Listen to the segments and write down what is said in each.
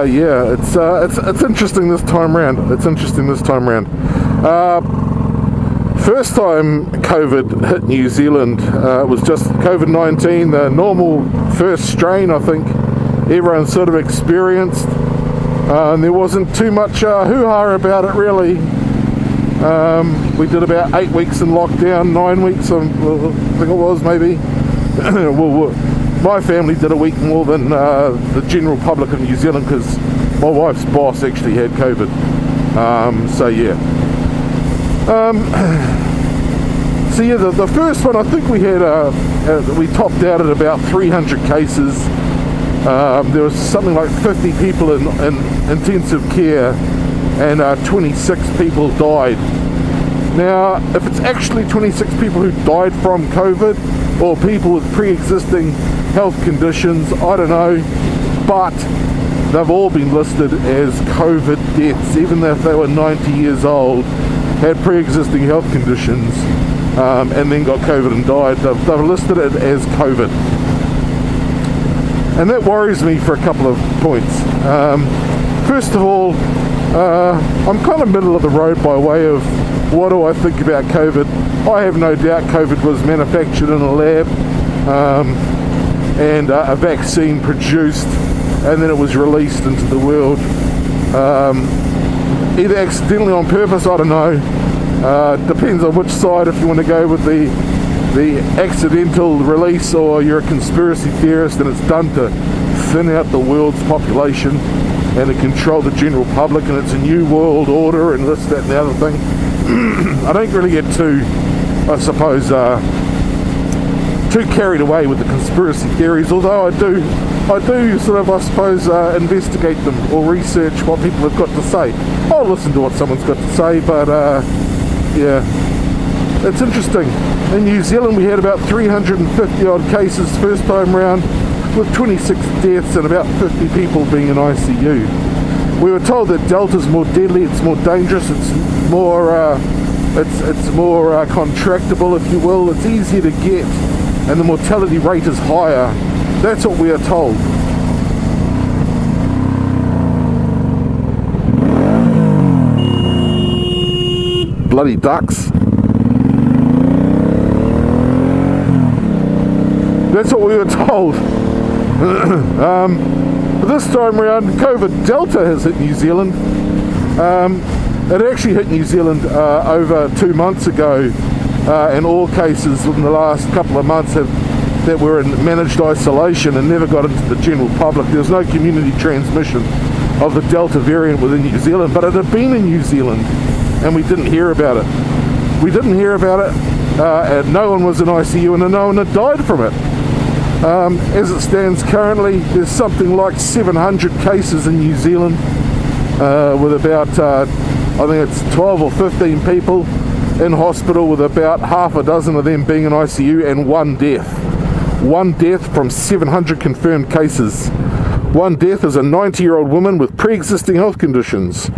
Yeah, it's interesting this time round. First time COVID hit New Zealand, it was just COVID-19, the normal first strain, I think everyone sort of experienced. And there wasn't too much hoo-ha about it, really. We did about 8 weeks in lockdown, 9 weeks, I think it was, maybe. Well, my family did a week more than the general public of New Zealand, because my wife's boss actually had COVID. So yeah. The first one, I think we had we topped out at about 300 cases. There was something like 50 people in intensive care, and 26 people died. Now, if it's actually 26 people who died from COVID, or people with pre-existing health conditions, I don't know, but they've all been listed as COVID deaths, even if they were 90 years old, had pre-existing health conditions, and then got COVID and died. They've listed it as COVID. And that worries me for a couple of points. First of all, I'm kind of middle of the road by way of what do I think about COVID. I have no doubt COVID was manufactured in a lab, and a vaccine produced, and then it was released into the world. Either accidentally or on purpose, I don't know. Depends on which side, if you want to go with the accidental release, or you're a conspiracy theorist and it's done to thin out the world's population and to control the general public, and it's a new world order and this, that and the other thing. I don't really get too, I suppose, too carried away with the conspiracy theories, although I do sort of, I suppose, investigate them or research what people have got to say. I'll listen to what someone's got to say, but yeah, it's interesting. In New Zealand we had about 350 odd cases first time round, with 26 deaths and about 50 people being in ICU. We were told that Delta's more deadly, it's more dangerous, it's more contractable, if you will, it's easier to get, and the mortality rate is higher. That's what we are told. Bloody ducks. That's what we were told. But this time around, COVID Delta has hit New Zealand. It actually hit New Zealand over 2 months ago, and all cases in the last couple of months that were in managed isolation and never got into the general public. There was no community transmission of the Delta variant within New Zealand, but it had been in New Zealand and we didn't hear about it. And no one was in ICU, and no one had died from it. As it stands currently, there's something like 700 cases in New Zealand, with about, I think it's 12 or 15 people in hospital, with about half a dozen of them being in ICU, and one death. One death from 700 confirmed cases. One death is a 90-year-old woman with pre-existing health conditions.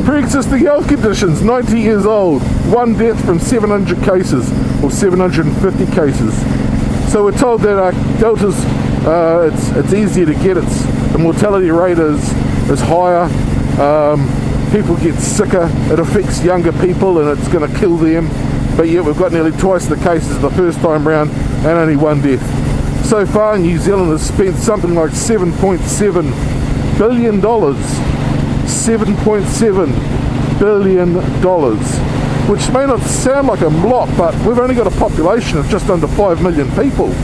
Pre-existing health conditions, 90 years old. One death from 700 cases, or 750 cases. So we're told that Delta's, it's easier to get, the mortality rate is higher. People get sicker, it affects younger people, and it's going to kill them. But yet we've got nearly twice the cases the first time round, and only one death. So far, New Zealand has spent something like $7.7 billion. $7.7 billion, which may not sound like a lot, but we've only got a population of just under 5 million people.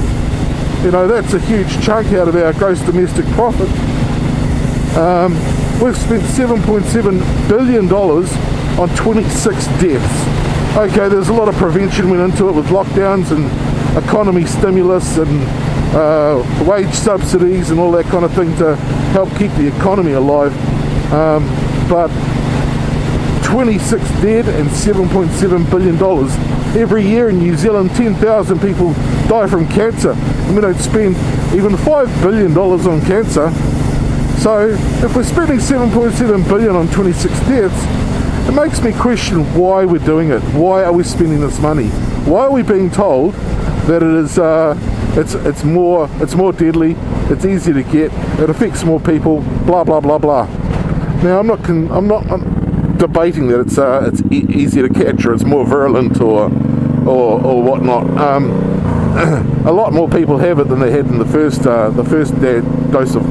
You know, that's a huge chunk out of our gross domestic profit. We've spent $7.7 billion on 26 deaths. Okay, there's a lot of prevention went into it with lockdowns and economy stimulus and wage subsidies and all that kind of thing to help keep the economy alive. But 26 dead and $7.7 billion. Every year in New Zealand, 10,000 people die from cancer, and we don't spend even $5 billion on cancer. So if we're spending $7.7 billion on 26 deaths, it makes me question why we're doing it. Why are we spending this money? Why are we being told that it is it's more deadly, it's easier to get, it affects more people, blah blah blah blah. Now I'm not debating that it's easier to catch or it's more virulent or whatnot. A lot more people have it than they had in the first dose of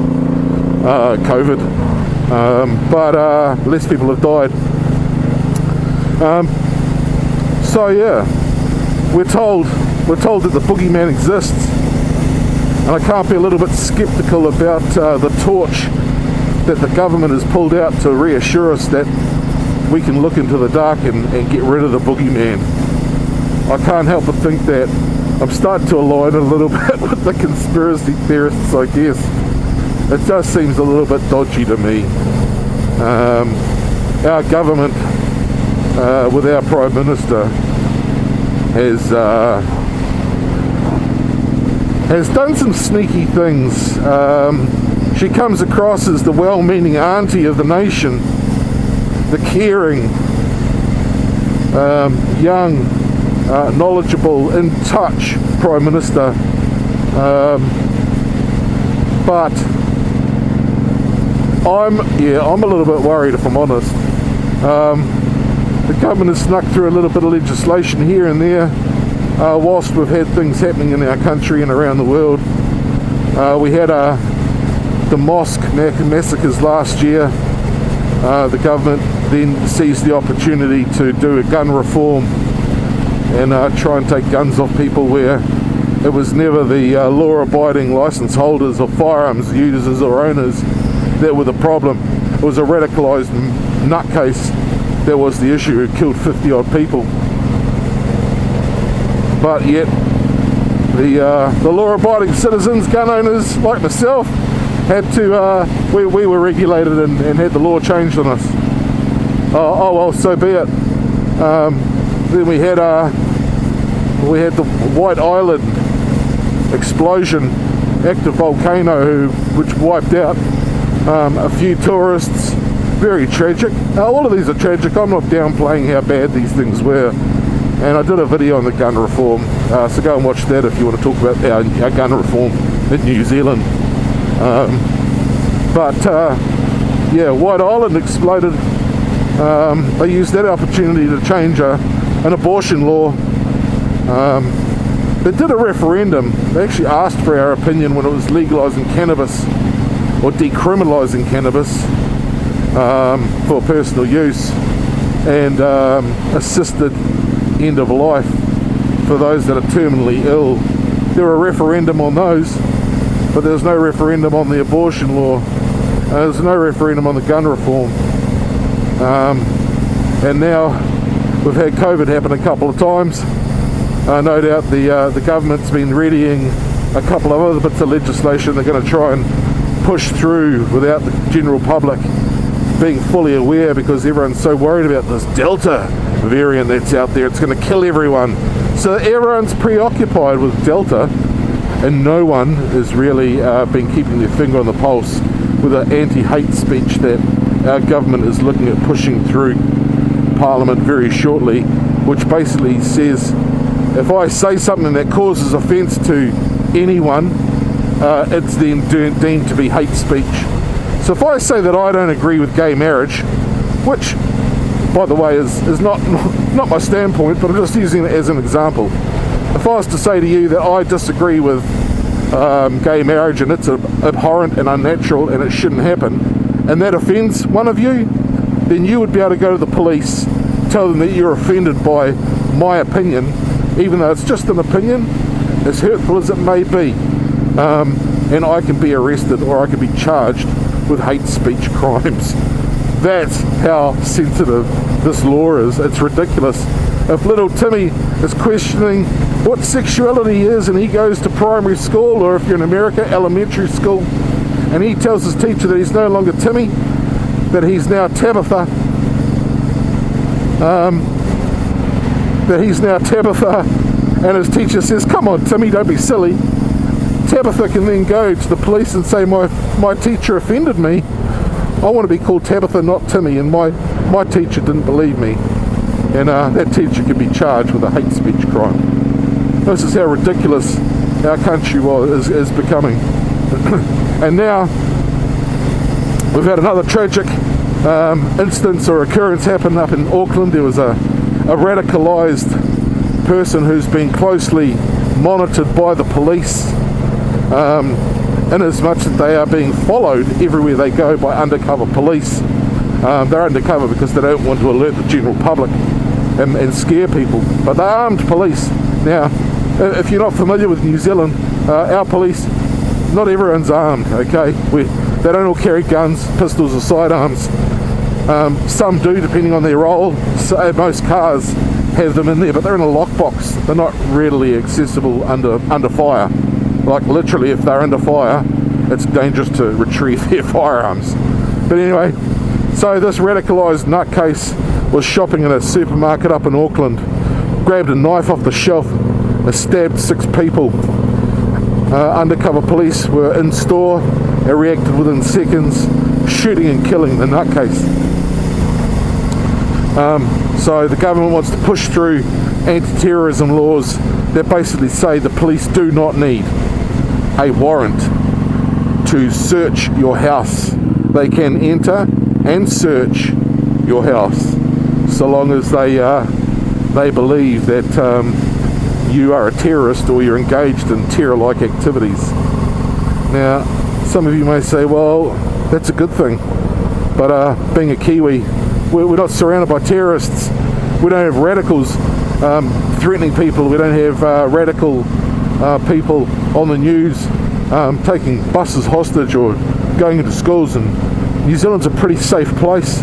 COVID, but less people have died. So yeah, we're told that the boogeyman exists, and I can't be a little bit skeptical about the torch that the government has pulled out to reassure us that we can look into the dark and get rid of the boogeyman. I can't help but think that I'm starting to align a little bit with the conspiracy theorists, I guess. It just seems a little bit dodgy to me. Our government, with our Prime Minister, has done some sneaky things. She comes across as the well-meaning auntie of the nation, the caring, young, knowledgeable, in touch Prime Minister, but I'm a little bit worried, if I'm honest. The government has snuck through a little bit of legislation here and there, whilst we've had things happening in our country and around the world. We had the mosque massacres last year. The government then seized the opportunity to do a gun reform and try and take guns off people where it was never the law-abiding licence holders or firearms users or owners that were the problem. It was a radicalised nutcase that was the issue, who killed 50 odd people. But yet the law-abiding citizens, gun owners like myself, had to we were regulated and had the law changed on us. Oh well, so be it. Then we had the White Island explosion, active volcano which wiped out a few tourists. Very tragic. All of these are tragic. I'm not downplaying how bad these things were. And I did a video on the gun reform, so go and watch that if you want to talk about our gun reform in New Zealand. Yeah, White Island exploded. They used that opportunity to change an abortion law. They did a referendum. They actually asked for our opinion when it was legalising cannabis or decriminalising cannabis for personal use and assisted end of life for those that are terminally ill. There were a referendum on those, but there was no referendum on the abortion law. There was no referendum on the gun reform. And now we've had COVID happen a couple of times. No doubt the government's been readying a couple of other bits of legislation they're going to try and push through without the general public being fully aware, because everyone's so worried about this Delta variant that's out there. It's going to kill everyone. So everyone's preoccupied with Delta, and no one has really been keeping their finger on the pulse with the anti-hate speech that our government is looking at pushing through Parliament very shortly, which basically says if I say something that causes offence to anyone, it's then deemed to be hate speech. So if I say that I don't agree with gay marriage, which, by the way, is not my standpoint, but I'm just using it as an example. If I was to say to you that I disagree with gay marriage and it's abhorrent and unnatural and it shouldn't happen, and that offends one of you, then you would be able to go to the police, tell them that you're offended by my opinion, even though it's just an opinion, as hurtful as it may be, and I can be arrested or I can be charged with hate speech crimes. That's how sensitive this law is. It's ridiculous. If little Timmy is questioning what sexuality is and he goes to primary school, or if you're in America, elementary school, and he tells his teacher that he's no longer Timmy, that he's now Tabitha, and his teacher says, "Come on, Timmy, don't be silly." Tabitha can then go to the police and say, my teacher offended me. I want to be called Tabitha, not Timmy, and my my teacher didn't believe me, and that teacher could be charged with a hate speech crime. This is how ridiculous our country is becoming. And now we've had another tragic instance or occurrence happen up in Auckland. There was a radicalised person who's been closely monitored by the police, in as much that they are being followed everywhere they go by undercover police. They're undercover because they don't want to alert the general public and scare people, but they're armed police. Now, if you're not familiar with New Zealand, our police, not everyone's armed, okay? They don't all carry guns, pistols or sidearms. Some do, depending on their role. So most cars have them in there, but they're in a lockbox. They're not readily accessible under fire. Like literally, if they're under fire, it's dangerous to retrieve their firearms. But anyway, so this radicalised nutcase was shopping in a supermarket up in Auckland, grabbed a knife off the shelf, stabbed 6 people. Undercover police were in store, they reacted within seconds, shooting and killing the nutcase. So the government wants to push through anti-terrorism laws that basically say the police do not need a warrant to search your house. They can enter and search your house so long as they believe that you are a terrorist or you're engaged in terror-like activities. Now, some of you may say, well, that's a good thing, but being a Kiwi, we're not surrounded by terrorists. We don't have radicals threatening people. We don't have radical people on the news taking buses hostage or going into schools. And New Zealand's a pretty safe place.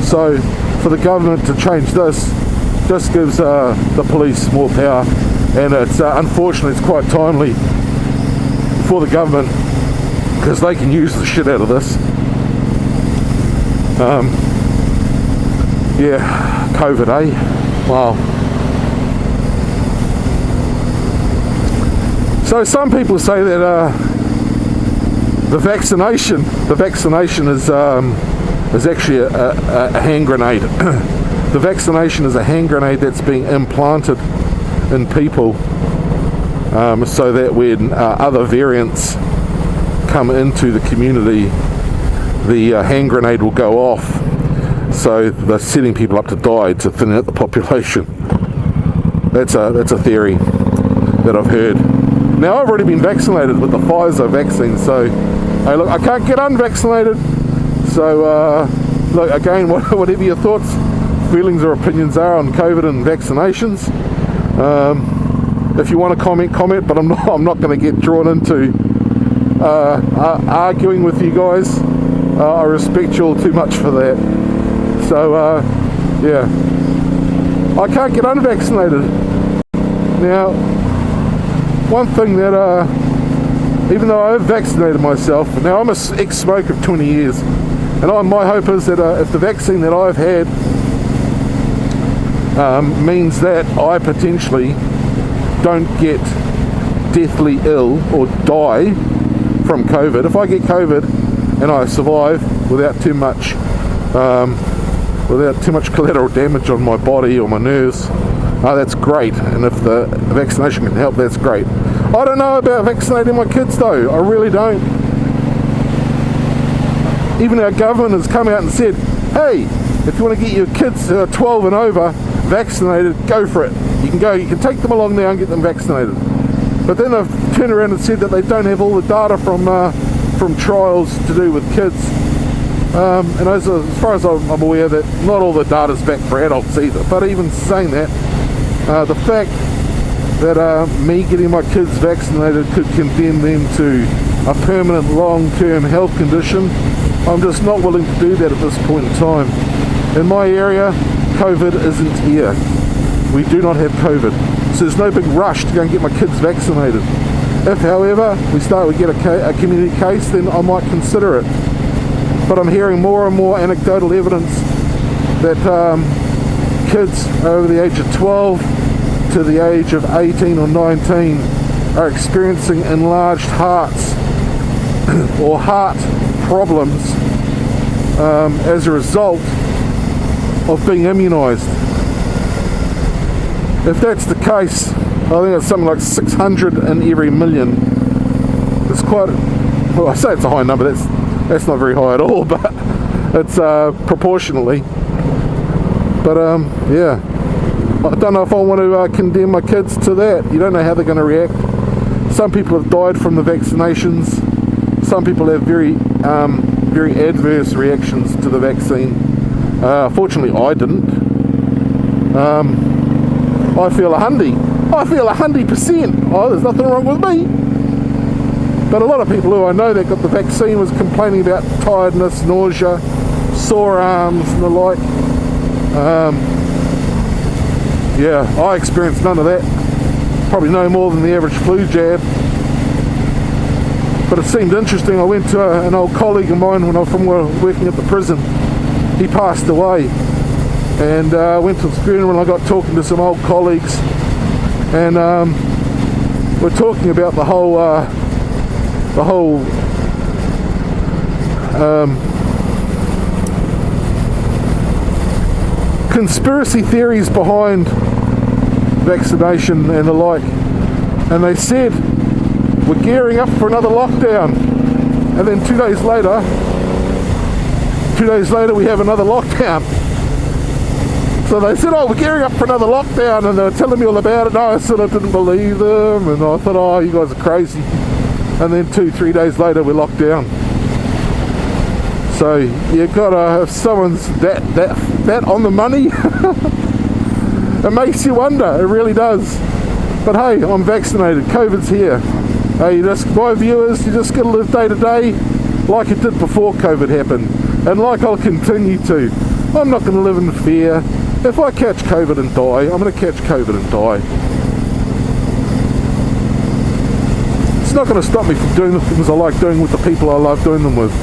So for the government to change this just gives the police more power, and it's unfortunately it's quite timely for the government because they can use the shit out of this. Yeah, COVID, eh? Wow. So some people say that the vaccination is actually a hand grenade. The vaccination is a hand grenade that's being implanted in people, so that when other variants come into the community, the hand grenade will go off. So they're setting people up to die to thin out the population. That's a theory that I've heard. Now, I've already been vaccinated with the Pfizer vaccine, so hey, look, I can't get unvaccinated. So look, again, whatever your thoughts, feelings or opinions are on COVID and vaccinations, if you want to comment, but I'm not going to get drawn into arguing with you guys. I respect you all too much for that. So yeah, I can't get unvaccinated. Now, one thing that even though I've vaccinated myself, now I'm an ex-smoker of 20 years, and my hope is that if the vaccine that I've had means that I potentially don't get deathly ill or die from COVID. If I get COVID and I survive without too much collateral damage on my body or my nerves, that's great. And if the vaccination can help, that's great. I don't know about vaccinating my kids though. I really don't. Even our government has come out and said, hey, if you want to get your kids 12 and over vaccinated, go for it. You can take them along now and get them vaccinated. But then they've turned around and said that they don't have all the data from trials to do with kids. And as far as I'm aware, that not all the data's back for adults either. But even saying that, the fact that me getting my kids vaccinated could condemn them to a permanent long-term health condition, I'm just not willing to do that at this point in time. In my area, COVID isn't here. We do not have COVID. So there's no big rush to go and get my kids vaccinated. If, however, we get a community case, then I might consider it. But I'm hearing more and more anecdotal evidence that kids over the age of 12 to the age of 18 or 19 are experiencing enlarged hearts or heart problems as a result of being immunised. If that's the case, I think it's something like 600 in every million. It's quite, well, I say it's a high number, that's not very high at all, but it's proportionally. But yeah, I don't know if I want to condemn my kids to that. You don't know how they're going to react. Some people have died from the vaccinations. Some people have very adverse reactions to the vaccine. Fortunately, I didn't. I feel 100%. Oh, there's nothing wrong with me. But a lot of people who I know that got the vaccine was complaining about tiredness, nausea, sore arms and the like. Yeah, I experienced none of that. Probably no more than the average flu jab. But it seemed interesting. I went to an old colleague of mine when I was working at the prison. He passed away. And went to the funeral and I got talking to some old colleagues. And we're talking about the whole conspiracy theories behind vaccination and the like. And they said, we're gearing up for another lockdown. And then 2 days later we have another lockdown. So they said, oh, we're gearing up for another lockdown, and they were telling me all about it. No, I sort of didn't believe them, and I thought, oh, you guys are crazy. And then 2-3 days later, we're locked down. So you've got to, if someone's that on the money, it makes you wonder. It really does. But hey, I'm vaccinated. COVID's here. Hey, my viewers, you just got to live day to day like it did before COVID happened, and like I'll continue to. I'm not going to live in fear. If I catch COVID and die, I'm going to catch COVID and die. It's not going to stop me from doing the things I like doing with the people I love doing them with.